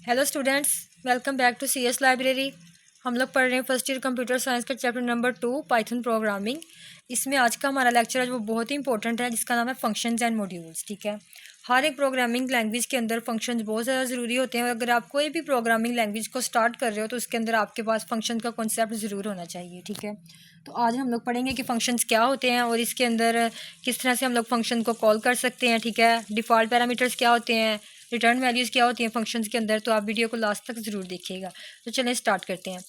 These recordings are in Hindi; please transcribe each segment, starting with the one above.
Hello students, welcome back to CS library. हम लोग पढ़ रहे हैं फर्स्ट ईयर कंप्यूटर साइंस का चैप्टर नंबर 2 पाइथन प्रोग्रामिंग। इसमें आज का हमारा लेक्चर है वो बहुत ही इंपॉर्टेंट है, जिसका नाम है फंक्शंस एंड मॉड्यूल्स। ठीक है, हर एक प्रोग्रामिंग लैंग्वेज के अंदर फंक्शंस बहुत ज़्यादा ज़रूरी होते हैं और अगर आप कोई भी प्रोग्रामिंग लैंग्वेज को स्टार्ट कर रहे हो तो उसके अंदर आपके पास फंक्शन का कॉन्सेप्ट ज़रूर होना चाहिए। ठीक है, तो आज हम लोग पढ़ेंगे कि फंक्शंस क्या होते हैं और इसके अंदर किस तरह से हम लोग फंक्शन को कॉल कर सकते हैं। ठीक है, डिफ़ॉल्ट पैरामीटर्स क्या होते हैं, रिटर्न वैल्यूज़ क्या होती हैं फंक्शंस के अंदर। तो आप वीडियो को लास्ट तक ज़रूर देखिएगा। तो चलें स्टार्ट करते हैं।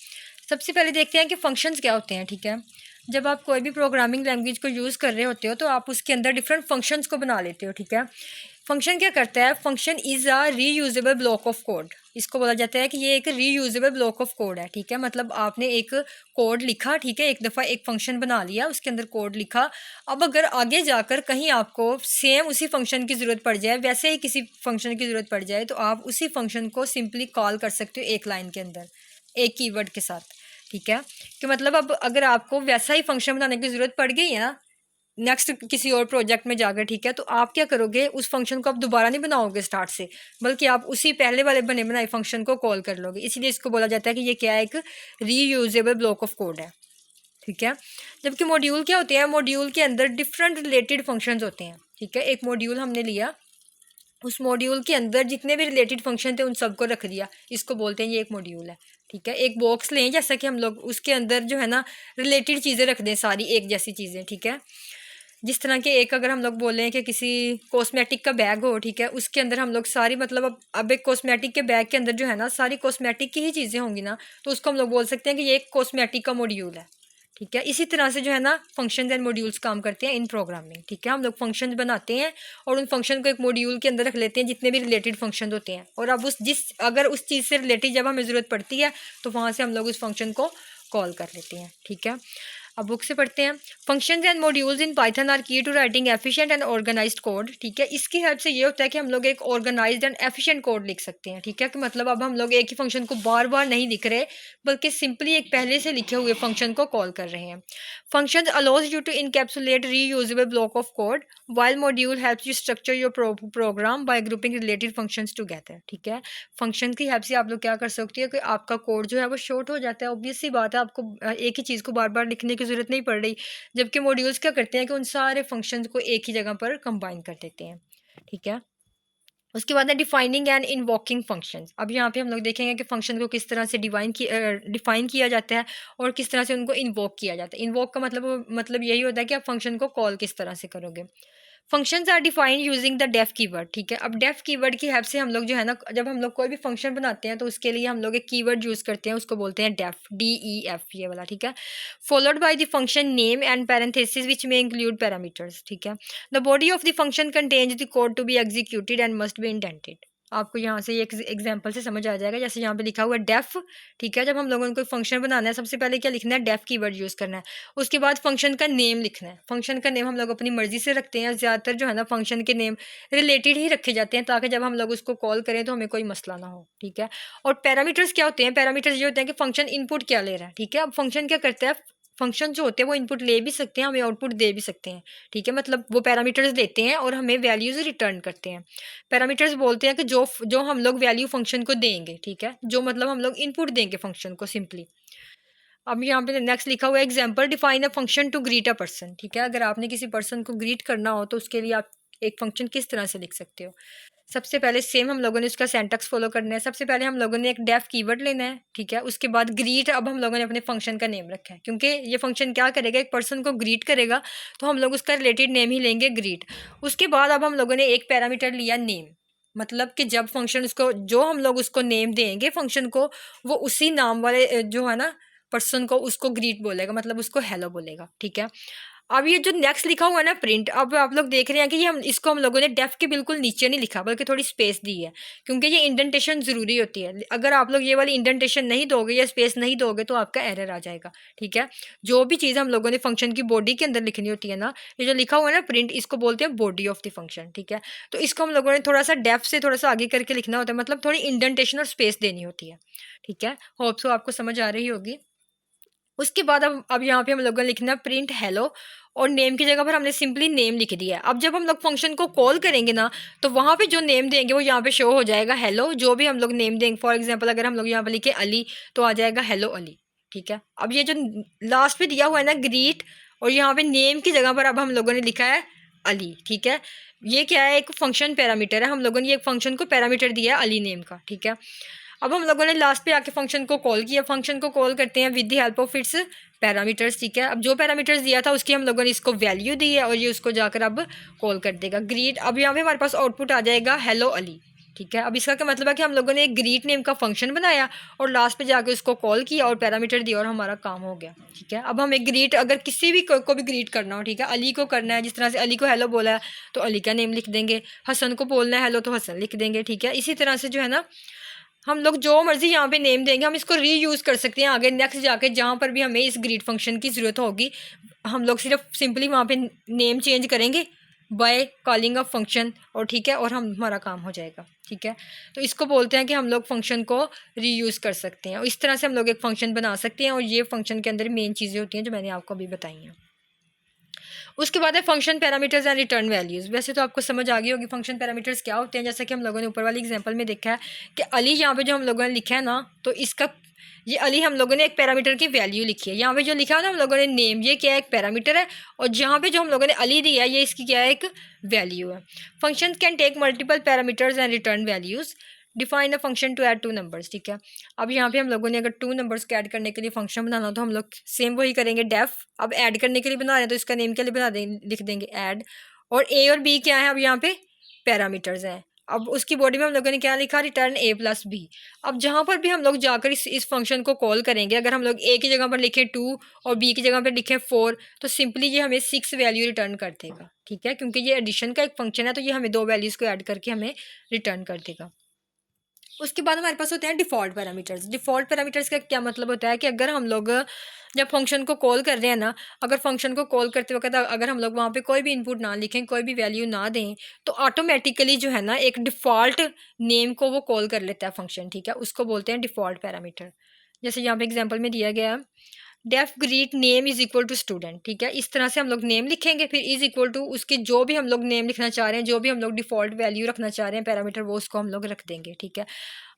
सबसे पहले देखते हैं कि फंक्शंस क्या होते हैं। ठीक है, जब आप कोई भी प्रोग्रामिंग लैंग्वेज को यूज़ कर रहे होते हो तो आप उसके अंदर डिफरेंट फंक्शंस को बना लेते हो। ठीक है, फंक्शन क्या करता है, function is a reusable block of code. इसको बोला जाता है कि ये एक रीयूजेबल ब्लॉक ऑफ कोड है। ठीक है, मतलब आपने एक कोड लिखा, ठीक है, एक दफ़ा एक फंक्शन बना लिया, उसके अंदर कोड लिखा। अब अगर आगे जाकर कहीं आपको सेम उसी फंक्शन की ज़रूरत पड़ जाए, वैसे ही किसी फंक्शन की ज़रूरत पड़ जाए, तो आप उसी फंक्शन को सिंपली कॉल कर सकते हो एक लाइन के अंदर, एक कीवर्ड के साथ। ठीक है, कि मतलब अब अगर आपको वैसा ही फंक्शन बनाने की ज़रूरत पड़ गई है ना नेक्स्ट किसी और प्रोजेक्ट में जाकर, ठीक है, तो आप क्या करोगे, उस फंक्शन को आप दोबारा नहीं बनाओगे स्टार्ट से, बल्कि आप उसी पहले वाले बने बनाए फंक्शन को कॉल कर लोगे। इसीलिए इसको बोला जाता है कि ये क्या है, एक रीयूजेबल ब्लॉक ऑफ कोड है। ठीक है, जबकि मॉड्यूल क्या होते हैं, मॉड्यूल के अंदर डिफरेंट रिलेटेड फंक्शंस होते हैं। ठीक है, एक मॉड्यूल हमने लिया, उस मॉड्यूल के अंदर जितने भी रिलेटेड फंक्शन थे उन सबको रख दिया, इसको बोलते हैं ये एक मॉड्यूल है। ठीक है, एक बॉक्स लें जैसा कि हम लोग उसके अंदर जो है ना रिलेटेड चीज़ें रख दें, सारी एक जैसी चीज़ें। ठीक है, जिस तरह के एक अगर हम लोग बोलें कि किसी कॉस्मेटिक का बैग हो, ठीक है, उसके अंदर हम लोग सारी मतलब अब एक कॉस्मेटिक के बैग के अंदर जो है ना सारी कॉस्मेटिक की ही चीज़ें होंगी ना, तो उसको हम लोग बोल सकते हैं कि ये एक कॉस्मेटिक का मॉड्यूल है। ठीक है, इसी तरह से जो है ना फंक्शंस एंड मॉड्यूल्स काम करते हैं इन प्रोग्रामिंग। ठीक है, हम लोग फंक्शंस बनाते हैं और उन फंक्शन को एक मॉड्यूल के अंदर रख लेते हैं जितने भी रिलेटेड फंक्शन होते हैं, और अब अगर उस चीज़ से रिलेटेड जब हमें ज़रूरत पड़ती है तो वहाँ से हम लोग उस फंक्शन को कॉल कर लेते हैं। ठीक है, अब बुक से पढ़ते हैं। Functions and modules in Python are key to writing efficient and organised code. ठीक है, इसकी हेल्प से ये होता है कि हम लोग एक ऑर्गेनाइज्ड एंड एफिशिएंट कोड लिख सकते हैं। ठीक है, कि मतलब अब हम लोग एक ही फंक्शन को बार बार नहीं लिख रहे, बल्कि सिंपली एक पहले से लिखे हुए फंक्शन को कॉल कर रहे हैं। Functions allows you to encapsulate reusable block of code, while module helps you structure your program by grouping related functions together। ठीक है, फंक्शन की हेल्प से आप लोग क्या कर सकते हो कि आपका कोड जो है वो शॉर्ट हो जाता है। ऑब्वियस सी बात है, आपको एक ही चीज़ को बार बार लिखने की ज़रूरत नहीं पड़ रही, जबकि मॉड्यूल्स क्या करते हैं कि उन सारे फंक्शंस को एक ही जगह पर कंबाइन कर देते हैं। ठीक है, उसके बाद है डिफाइनिंग एंड इन्वोकिंग फंक्शंस। अब यहाँ पे हम लोग देखेंगे कि फंक्शन को किस तरह से डिफाइन किया जाता है और किस तरह से उनको इन्वोक किया जाता है। इन्वोक का मतलब यही होता है कि आप फंक्शन को कॉल किस तरह से करोगे। Functions are defined using the def keyword. ठीक है, अब डेफ कीवर्ड की हेल्प से हम लोग जो है ना, जब हम लोग कोई भी फंक्शन बनाते हैं तो उसके लिए हम लोग एक कीवर्ड यूज़ करते हैं, उसको बोलते हैं डेफ, DEF, ये वाला। ठीक है, followed by the function name and parentheses which may include parameters। ठीक है, the body of the function contains the code to be executed and must be indented। आपको यहाँ से एक एग्जांपल से समझ आ जाएगा, जैसे यहाँ पे लिखा हुआ है डेफ। ठीक है, जब हम लोगों को फंक्शन बनाना है सबसे पहले क्या लिखना है, डेफ कीवर्ड यूज़ करना है। उसके बाद फंक्शन का नेम लिखना है। फंक्शन का नेम हम लोग अपनी मर्जी से रखते हैं, ज़्यादातर जो है ना फंक्शन के नेम रिलेटेड ही रखे जाते हैं ताकि जब हम लोग उसको कॉल करें तो हमें कोई मसला ना हो। ठीक है, और पैरामीटर्स क्या होते हैं, पैरामीटर्स ये होते हैं कि फंक्शन इनपुट क्या ले रहा है। ठीक है, अब फंक्शन क्या करता है, फंक्शन जो होते हैं वो इनपुट ले भी सकते हैं, हमें आउटपुट दे भी सकते हैं। ठीक है, मतलब वो पैरामीटर्स लेते हैं और हमें वैल्यूज रिटर्न करते हैं। पैरामीटर्स बोलते हैं कि जो जो हम लोग वैल्यू फंक्शन को देंगे। ठीक है, जो मतलब हम लोग इनपुट देंगे फंक्शन को सिंपली। अब यहाँ पे नेक्स्ट लिखा हुआ है example define a function to greet a person. ठीक है, अगर आपने किसी पर्सन को ग्रीट करना हो तो उसके लिए आप एक फंक्शन किस तरह से लिख सकते हो। सबसे पहले सेम हम लोगों ने उसका सेंटेक्स फॉलो करना है। सबसे पहले हम लोगों ने एक डेफ कीवर्ड लेना है। ठीक है, उसके बाद ग्रीट, अब हम लोगों ने अपने फंक्शन का नेम रखा है क्योंकि ये फंक्शन क्या करेगा, एक पर्सन को ग्रीट करेगा, तो हम लोग उसका रिलेटेड नेम ही लेंगे, ग्रीट। उसके बाद अब हम लोगों ने एक पैरामीटर लिया नेम, मतलब कि जब फंक्शन उसको जो हम लोग उसको नेम देंगे फंक्शन को, वो उसी नाम वाले जो है ना पर्सन को उसको ग्रीट बोलेगा, मतलब उसको हेलो बोलेगा। ठीक है, अब ये जो नेक्स्ट लिखा हुआ है ना प्रिंट, अब आप लोग देख रहे हैं कि ये हम लोगों ने डेफ के बिल्कुल नीचे नहीं लिखा बल्कि थोड़ी स्पेस दी है, क्योंकि ये इंडेंटेशन ज़रूरी होती है। अगर आप लोग ये वाली इंडेंटेशन नहीं दोगे या स्पेस नहीं दोगे तो आपका एरर आ जाएगा। ठीक है, जो भी चीज़ हम लोगों ने फंक्शन की बॉडी के अंदर लिखनी होती है ना, ये जो लिखा हुआ है ना प्रिंट, इसको बोलते हैं बॉडी ऑफ द फंक्शन। ठीक है, तो इसको हम लोगों ने थोड़ा सा डेफ से थोड़ा सा आगे करके लिखना होता है, मतलब थोड़ी इंडेंटेशन और स्पेस देनी होती है। ठीक है, होप सो आपको समझ आ रही होगी। उसके बाद अब यहाँ पे हम लोगों ने लिखना प्रिंट हेलो, और नेम की जगह पर हमने सिंपली नेम लिख दिया है। अब जब हम लोग फंक्शन को कॉल करेंगे ना, तो वहाँ पे जो नेम देंगे वो यहाँ पे शो हो जाएगा हेलो। जो भी हम लोग नेम देंगे, फॉर एग्जांपल अगर हम लोग यहाँ पे लिखे अली, तो आ जाएगा हेलो अली, ठीक है। अब ये जो लास्ट पे दिया हुआ है ना ग्रीट, और यहाँ पे नेम की जगह पर अब हम लोगों ने लिखा है अली, ठीक है। ये क्या है, एक फंक्शन पैरामीटर है। हम लोगों ने एक फंक्शन को पैरामीटर दिया है अली नेम का, ठीक है। अब हम लोगों ने लास्ट पे आके फंक्शन को कॉल किया। फंक्शन को कॉल करते हैं with the help of its parameters, ठीक है। अब जो पैरामीटर्स दिया था उसकी हम लोगों ने इसको वैल्यू दी है, और ये उसको जाकर अब कॉल कर देगा ग्रीट। अब यहाँ पे हमारे पास आउटपुट आ जाएगा हेलो अली, ठीक है। अब इसका क्या मतलब है कि हम लोगों ने एक ग्रीट नेम का फंक्शन बनाया और लास्ट पे जाके उसको कॉल किया और पैरामीटर दिया और हमारा काम हो गया, ठीक है। अब हम एक ग्रीट, अगर किसी भी को भी ग्रीट करना हो, ठीक है, अली को करना है, जिस तरह से अली को हेलो बोला है तो अली का नेम लिख देंगे, हसन को बोलना है हेलो तो हसन लिख देंगे, ठीक है। इसी तरह से जो है ना, हम लोग जो मर्जी यहाँ पे नेम देंगे, हम इसको रीयूज़ कर सकते हैं आगे नेक्स्ट जाके, जहाँ पर भी हमें इस ग्रीट फंक्शन की ज़रूरत होगी। हम लोग सिर्फ सिंपली वहाँ पे नेम चेंज करेंगे बाय कॉलिंग अ फंक्शन, और ठीक है, और हमारा काम हो जाएगा, ठीक है। तो इसको बोलते हैं कि हम लोग फंक्शन को रीयूज़ कर सकते हैं, और इस तरह से हम लोग एक फ़ंक्शन बना सकते हैं, और ये फंक्शन के अंदर मेन चीज़ें होती हैं जो मैंने आपको अभी बताई हैं। उसके बाद है function parameters and return values. वैसे तो आपको समझ आ गई होगी फंक्शन पैरामीटर्स क्या होते हैं, जैसा कि हम लोगों ने ऊपर वाली एग्जांपल में देखा है कि अली यहाँ पे जो हम लोगों ने लिखा है ना, तो इसका ये अली हम लोगों ने एक पैरामीटर की वैल्यू लिखी है। यहाँ पे जो लिखा है ना हम लोगों ने नेम, ये क्या है, एक पैरामीटर है, और जहाँ पे जो हम लोगों ने अली दिया है ये इसकी क्या है, एक वैल्यू है। Function can take multiple parameters and return values. Define a function to add two numbers, ठीक है। अब यहाँ पे हम लोगों ने अगर 2 नंबर्स को ऐड करने के लिए फंक्शन बनाना हो तो हम लोग सेम वही करेंगे, डेफ। अब ऐड करने के लिए बना रहे हैं तो इसका नेम के लिए बना देंगे, लिख देंगे ऐड। और ए और बी क्या है, अब यहाँ पे पैरामीटर्स हैं। अब उसकी बॉडी में हम लोगों ने क्या लिखा, रिटर्न ए प्लस बी। अब जहाँ पर भी हम लोग जाकर इस फंक्शन को कॉल करेंगे, अगर हम लोग ए की जगह पर लिखें 2 और बी की जगह पर लिखें 4, तो सिंपली ये हमें 6 वैल्यू रिटर्न कर देगा, ठीक है, क्योंकि ये एडिशन का एक फंक्शन है, तो ये हमें 2 वैल्यूज़ को ऐड करके हमें रिटर्न कर देगा। उसके बाद हमारे पास होते हैं डिफ़ॉल्ट पैरामीटर्स। डिफ़ॉल्ट पैरामीटर्स का क्या मतलब होता है कि अगर हम लोग जब फंक्शन को कॉल कर रहे हैं ना, अगर फंक्शन को कॉल करते वक्त अगर हम लोग वहाँ पे कोई भी इनपुट ना लिखें, कोई भी वैल्यू ना दें, तो ऑटोमेटिकली जो है ना एक डिफ़ॉल्ट नेम को वो कॉल कर लेता है फंक्शन, ठीक है। उसको बोलते हैं डिफ़ॉल्ट पैरामीटर। जैसे यहाँ पे एग्जाम्पल में दिया गया है, def greet name is equal to student, ठीक है। इस तरह से हम लोग नेम लिखेंगे, फिर इज इक्वल टू उसके जो भी हम लोग नेम लिखना चाह रहे हैं, जो भी हम लोग डिफ़ॉल्ट वैल्यू रखना चाह रहे हैं पैरामीटर, वो उसको हम लोग रख देंगे, ठीक है।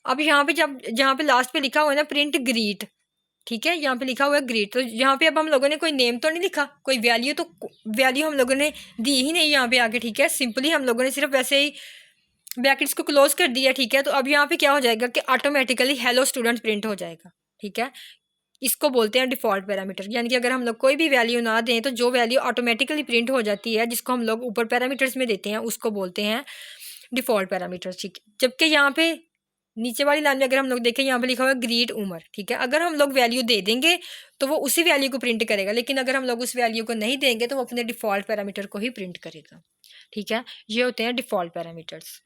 अब यहाँ पे जब जहाँ पे लास्ट पे लिखा हुआ है ना प्रिंट ग्रीट, ठीक है, यहाँ पे लिखा हुआ है ग्रीट, तो यहाँ पे अब हम लोगों ने कोई नेम तो नहीं लिखा, कोई वैल्यू तो वैल्यू हम लोगों ने दी ही नहीं यहाँ पे आगे, ठीक है। सिंपली हम लोगों ने सिर्फ वैसे ही ब्रैकेट्स को क्लोज कर दिया, ठीक है। तो अब यहाँ पे क्या हो जाएगा कि ऑटोमेटिकली हेलो स्टूडेंट प्रिंट हो जाएगा, ठीक है। इसको बोलते हैं डिफ़ॉल्ट पैरामीटर, यानी कि अगर हम लोग कोई भी वैल्यू ना दें तो जो वैल्यू ऑटोमेटिकली प्रिंट हो जाती है, जिसको हम लोग ऊपर पैरामीटर्स में देते हैं, उसको बोलते हैं डिफ़ॉल्ट पैरामीटर्स, ठीक है। जबकि यहाँ पे नीचे वाली लाइन में अगर हम लोग देखें, यहाँ पे लिखा हुआ है ग्रीट उमर, ठीक है। अगर हम लोग वैल्यू दे देंगे तो वो उसी वैल्यू को प्रिंट करेगा, लेकिन अगर हम लोग उस वैल्यू को नहीं देंगे तो वो अपने डिफ़ॉल्ट पैरामीटर को ही प्रिंट करेगा, ठीक है। ये होते हैं डिफ़ॉल्ट पैरामीटर्स।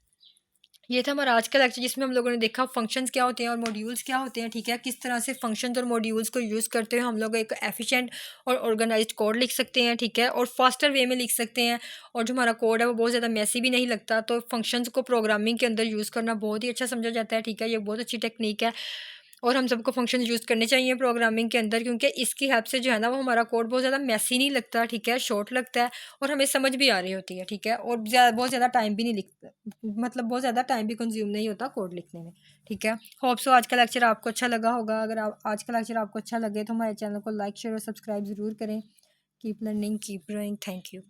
ये था हमारा आज का लेक्चर, जिसमें हम लोगों ने देखा फंक्शंस क्या होते हैं और मॉड्यूल्स क्या होते हैं, ठीक है। किस तरह से फंक्शंस और मॉड्यूल्स को यूज़ करते हुए हम लोग एक एफिशिएंट और ऑर्गेनाइज्ड कोड लिख सकते हैं, ठीक है, और फास्टर वे में लिख सकते हैं, और जो हमारा कोड है वो बहुत ज़्यादा मैसी भी नहीं लगता। तो फंक्शंस को प्रोग्रामिंग के अंदर यूज़ करना बहुत ही अच्छा समझा जाता है, ठीक है। ये बहुत अच्छी टेक्निक है, और हम सबको फंक्शन यूज़ करने चाहिए प्रोग्रामिंग के अंदर, क्योंकि इसकी हेल्प से जो है ना वो हमारा कोड बहुत ज़्यादा मैसी नहीं लगता, ठीक है, शॉर्ट लगता है, और हमें समझ भी आ रही होती है, ठीक है। और बहुत ज़्यादा टाइम भी नहीं लिखता, मतलब बहुत ज़्यादा टाइम भी कंज्यूम नहीं होता कोड लिखने में, ठीक है। होप सो आज का लेक्चर आपको अच्छा लगा होगा। अगर आज का लेक्चर आपको अच्छा लगे तो हमारे चैनल को लाइक शेयर और सब्सक्राइब ज़रूर करें। Keep learning, keep growing. Thank you.